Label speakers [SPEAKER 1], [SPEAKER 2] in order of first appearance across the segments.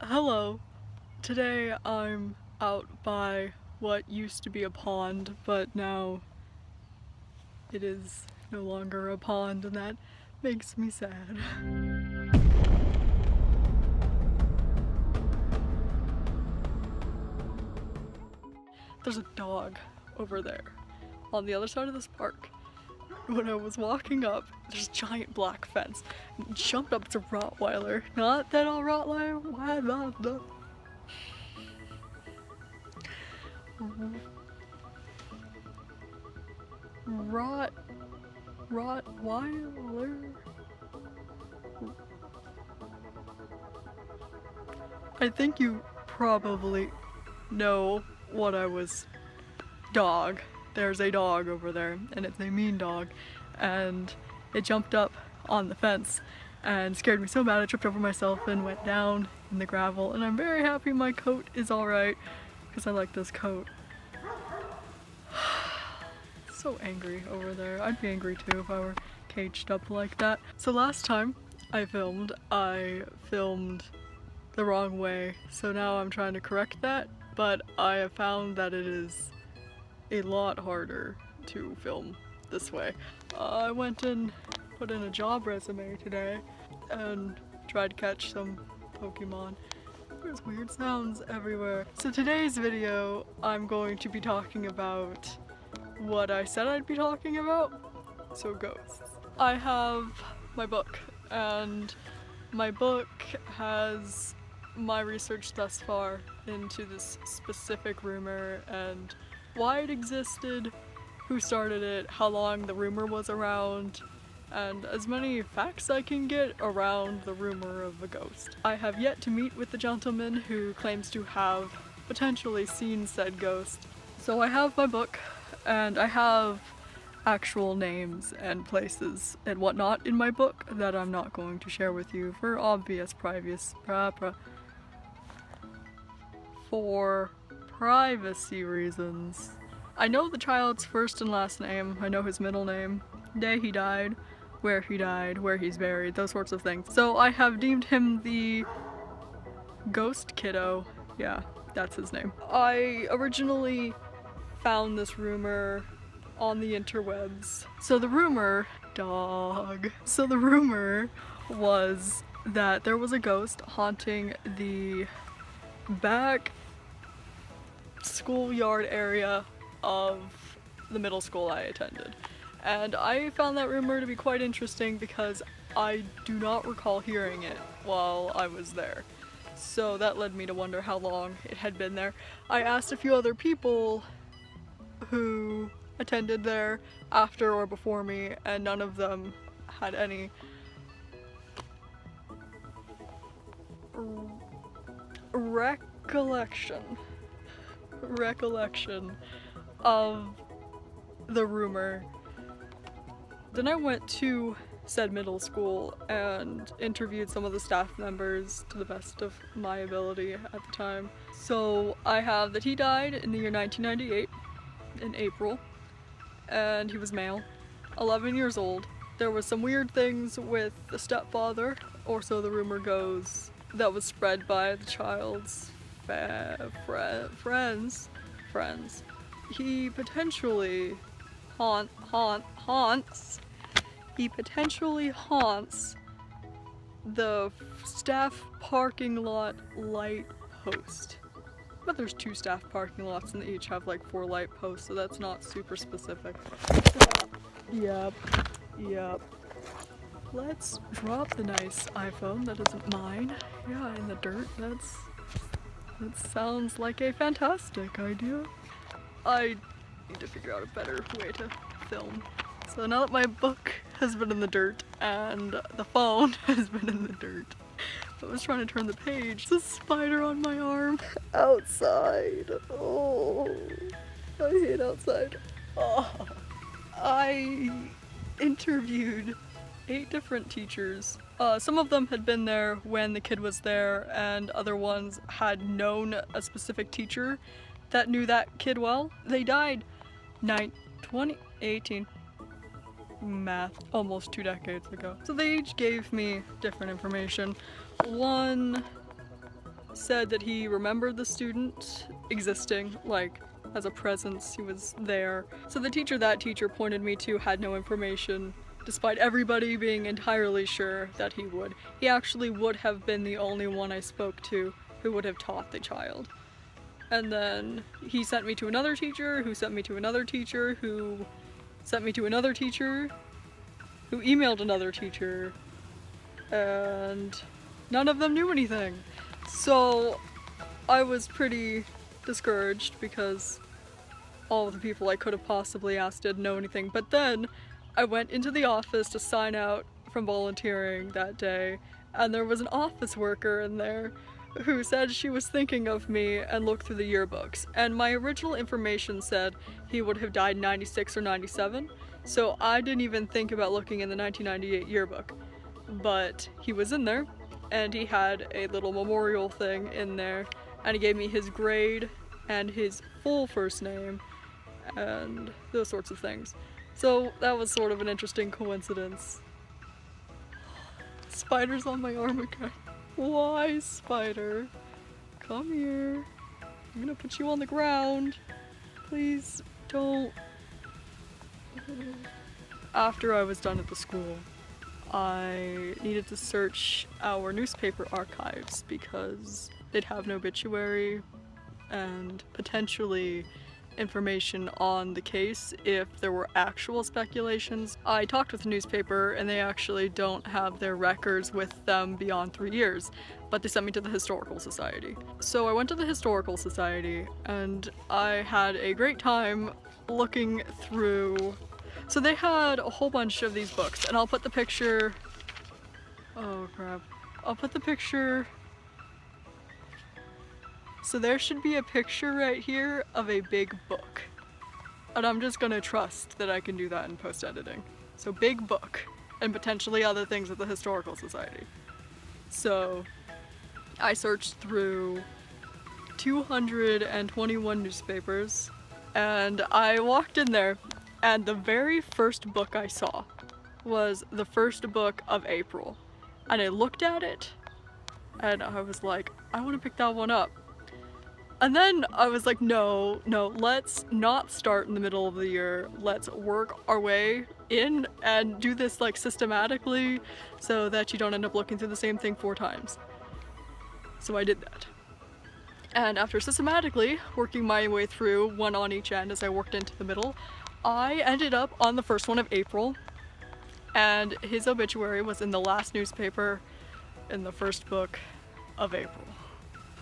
[SPEAKER 1] Hello. Today I'm out by what used to be a pond, but now it is no longer a pond, and that makes me sad. There's a dog over there on the other side of this park. When I was walking up, there's a giant black fence. And jumped up, it's a Rottweiler. Not that old Rottweiler. Why not? Rottweiler? I think you probably know what I was. Dog. There's a dog over there, and it's a mean dog, and it jumped up on the fence and scared me so bad I tripped over myself and went down in the gravel, and I'm very happy my coat is alright because I like this coat. So angry over there. I'd be angry too if I were caged up like that. So last time I filmed the wrong way, so now I'm trying to correct that, but I have found that it is a lot harder to film this way. I went and put in a job resume today and tried to catch some Pokemon. There's weird sounds everywhere. So today's video, I'm going to be talking about what I said I'd be talking about, so ghosts. I have my book, and my book has my research thus far into this specific rumor and why it existed, who started it, how long the rumor was around, and as many facts I can get around the rumor of a ghost. I have yet to meet with the gentleman who claims to have potentially seen said ghost. So I have my book, and I have actual names and places and whatnot in my book that I'm not going to share with you for obvious privacy reasons. I know the child's first and last name, I know his middle name, day he died, where he's buried, those sorts of things. So I have deemed him the Ghost Kiddo. Yeah, that's his name. I originally found this rumor on the interwebs. So the rumor was that there was a ghost haunting the back schoolyard area of the middle school I attended. And I found that rumor to be quite interesting because I do not recall hearing it while I was there. So that led me to wonder how long it had been there. I asked a few other people who attended there after or before me, and none of them had any recollection of the rumor. Then I went to said middle school and interviewed some of the staff members to the best of my ability at the time. So I have that he died in the year 1998 in April, and he was male, 11 years old. There was some weird things with the stepfather, or so the rumor goes, that was spread by the child's friends. He potentially haunts the staff parking lot light post. But there's 2 staff parking lots and they each have like 4 light posts, so that's not super specific. Yep. Let's drop the nice iPhone that isn't mine. Yeah, in the dirt. That sounds like a fantastic idea. I need to figure out a better way to film. So now that my book has been in the dirt and the phone has been in the dirt, I was trying to turn the page. There's a spider on my arm. Outside. Oh, I hate outside. Oh. I interviewed 8 different teachers. Some of them had been there when the kid was there, and other ones had known a specific teacher that knew that kid well. They died 2018. Math, almost 2 decades ago. So they each gave me different information. One said that he remembered the student existing, like, as a presence, he was there. So the teacher that teacher pointed me to had no information, despite everybody being entirely sure that he would. He actually would have been the only one I spoke to who would have taught the child. And then he sent me to another teacher, who sent me to another teacher, who sent me to another teacher, who emailed another teacher, and none of them knew anything. So I was pretty discouraged because all of the people I could have possibly asked didn't know anything. But then I went into the office to sign out from volunteering that day, and there was an office worker in there who said she was thinking of me and looked through the yearbooks. And my original information said he would have died in 96 or 97, so I didn't even think about looking in the 1998 yearbook. But he was in there, and he had a little memorial thing in there, and he gave me his grade and his full first name and those sorts of things. So that was sort of an interesting coincidence. Spider's on my arm again. Why, Spider? Come here. I'm gonna put you on the ground. Please don't. After I was done at the school, I needed to search our newspaper archives because they'd have an obituary and potentially information on the case if there were actual speculations. I talked with the newspaper and they actually don't have their records with them beyond 3 years, but they sent me to the Historical Society. So I went to the Historical Society and I had a great time looking through. So they had a whole bunch of these books, and I'll put the picture, oh crap, I'll put the picture. So there should be a picture right here of a big book. And I'm just gonna trust that I can do that in post-editing. So big book, and potentially other things at the Historical Society. So I searched through 221 newspapers, and I walked in there, and the very first book I saw was the first book of April. And I looked at it, and I was like, I wanna pick that one up. And then I was like, no, let's not start in the middle of the year. Let's work our way in and do this like systematically so that you don't end up looking through the same thing 4 times. So I did that. And after systematically working my way through, one on each end as I worked into the middle, I ended up on the first one of April, and his obituary was in the last newspaper in the first book of April.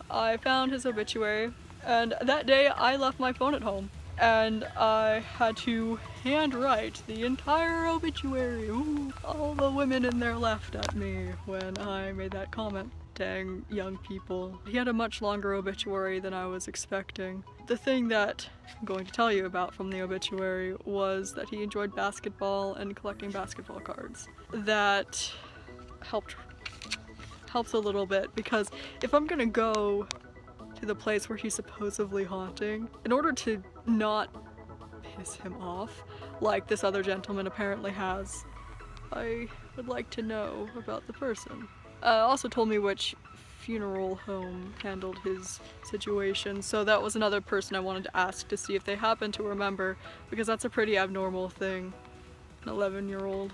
[SPEAKER 1] I found his obituary, and that day I left my phone at home, and I had to handwrite the entire obituary. Ooh, all the women in there laughed at me when I made that comment. Dang young people. He had a much longer obituary than I was expecting. The thing that I'm going to tell you about from the obituary was that he enjoyed basketball and collecting basketball cards. That helps a little bit, because if I'm gonna go to the place where he's supposedly haunting, in order to not piss him off like this other gentleman apparently has, I would like to know about the person. Also told me which funeral home handled his situation, so that was another person I wanted to ask to see if they happen to remember, because that's a pretty abnormal thing, an 11-year-old.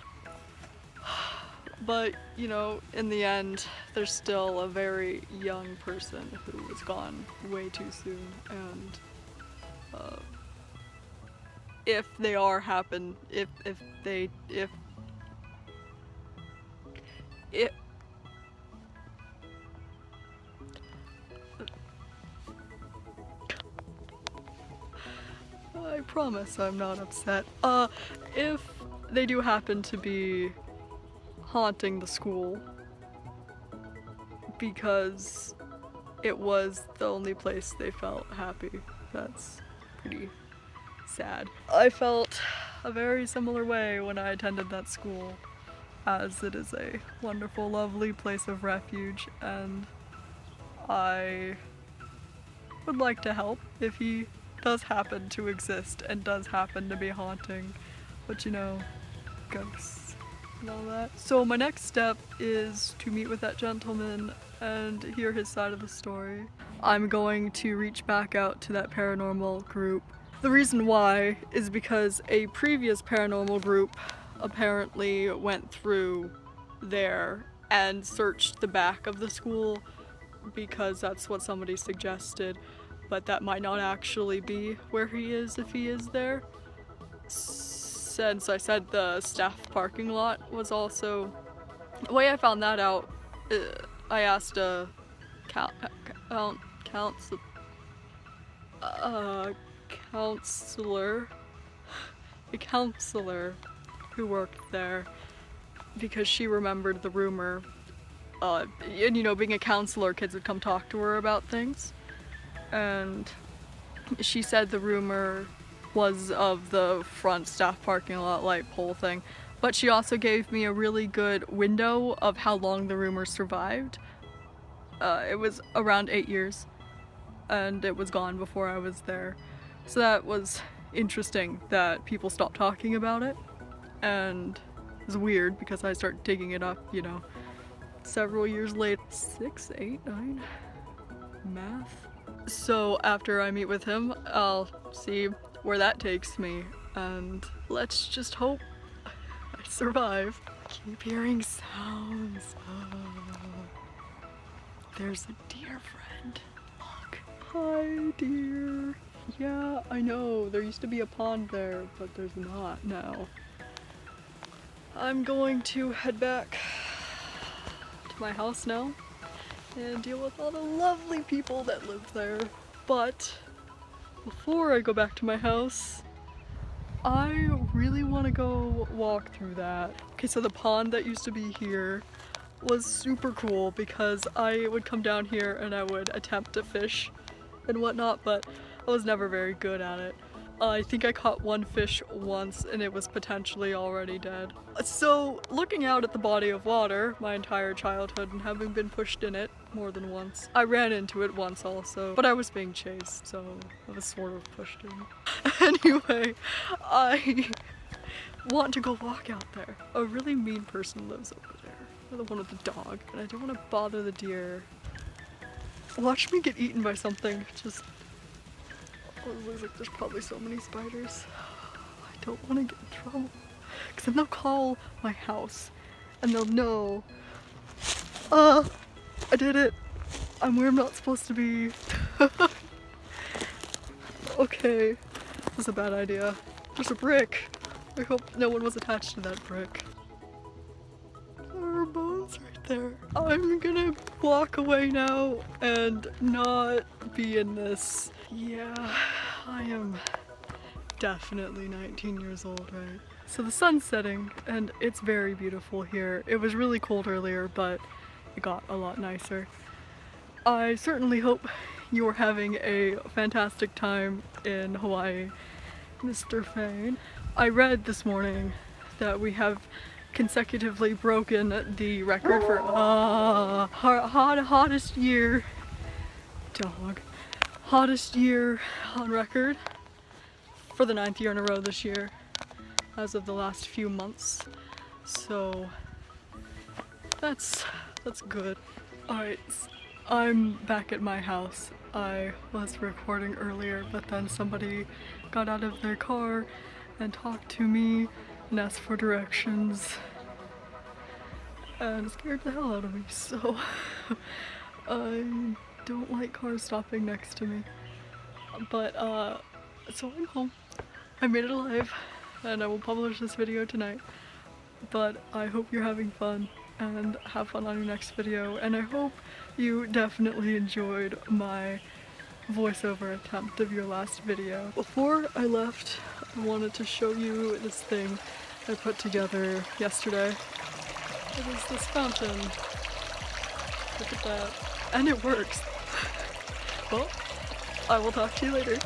[SPEAKER 1] But, you know, in the end, there's still a very young person who was gone way too soon, and if they are happen, if I promise I'm not upset. If they do happen to be haunting the school because it was the only place they felt happy, that's pretty sad. I felt a very similar way when I attended that school, as it is a wonderful, lovely place of refuge, and I would like to help if he does happen to exist and does happen to be haunting, but you know, ghosts and all that. So my next step is to meet with that gentleman and hear his side of the story. I'm going to reach back out to that paranormal group. The reason why is because a previous paranormal group apparently went through there and searched the back of the school because that's what somebody suggested, but that might not actually be where he is if he is there. Since I said the staff parking lot was also... The way I found that out, I asked a counselor who worked there, because she remembered the rumor. And you know, being a counselor, kids would come talk to her about things. And she said the rumor was of the front staff parking lot light pole thing. But she also gave me a really good window of how long the rumor survived. It was around 8 years, and it was gone before I was there. So that was interesting that people stopped talking about it, and it was weird because I started digging it up, you know, several years later. 6, 8, 9? Math? So after I meet with him, I'll see where that takes me, and let's just hope I survive. I keep hearing sounds. There's a deer friend. Look. Hi, deer. Yeah, I know. There used to be a pond there, but there's not now. I'm going to head back to my house now and deal with all the lovely people that live there. But before I go back to my house, I really want to go walk through that. Okay, so the pond that used to be here was super cool because I would come down here and I would attempt to fish and whatnot, but I was never very good at it. I think I caught one fish once and it was potentially already dead. So looking out at the body of water my entire childhood and having been pushed in it more than once, I ran into it once also, but I was being chased, so I was sort of pushed in. Anyway, I want to go walk out there. A really mean person lives over there. The one with the dog, and I don't want to bother the deer. Watch me get eaten by something. Just, oh, it looks like there's probably so many spiders. I don't want to get in trouble, because then they'll call my house and they'll know, I did it. I'm where I'm not supposed to be. Okay, this is a bad idea. There's a brick. I hope no one was attached to that brick. Bones right there. I'm gonna walk away now and not be in this. Yeah, I am definitely 19 years old, right? So the sun's setting and it's very beautiful here. It was really cold earlier, but it got a lot nicer. I certainly hope you're having a fantastic time in Hawaii, Mr. Fane. I read this morning that we have consecutively broken the record for hottest year on record for the 9th year in a row this year as of the last few months, so that's good. Alright, I'm back at my house. I was recording earlier, but then somebody got out of their car and talked to me and asked for directions and scared the hell out of me, so I don't like cars stopping next to me. But so I'm home. I made it alive and I will publish this video tonight, but I hope you're having fun and have fun on your next video, and I hope you definitely enjoyed my voiceover attempt of your last video. Before I left, I wanted to show you this thing I put together yesterday. It is this fountain. Look at that. And it works. Well, I will talk to you later.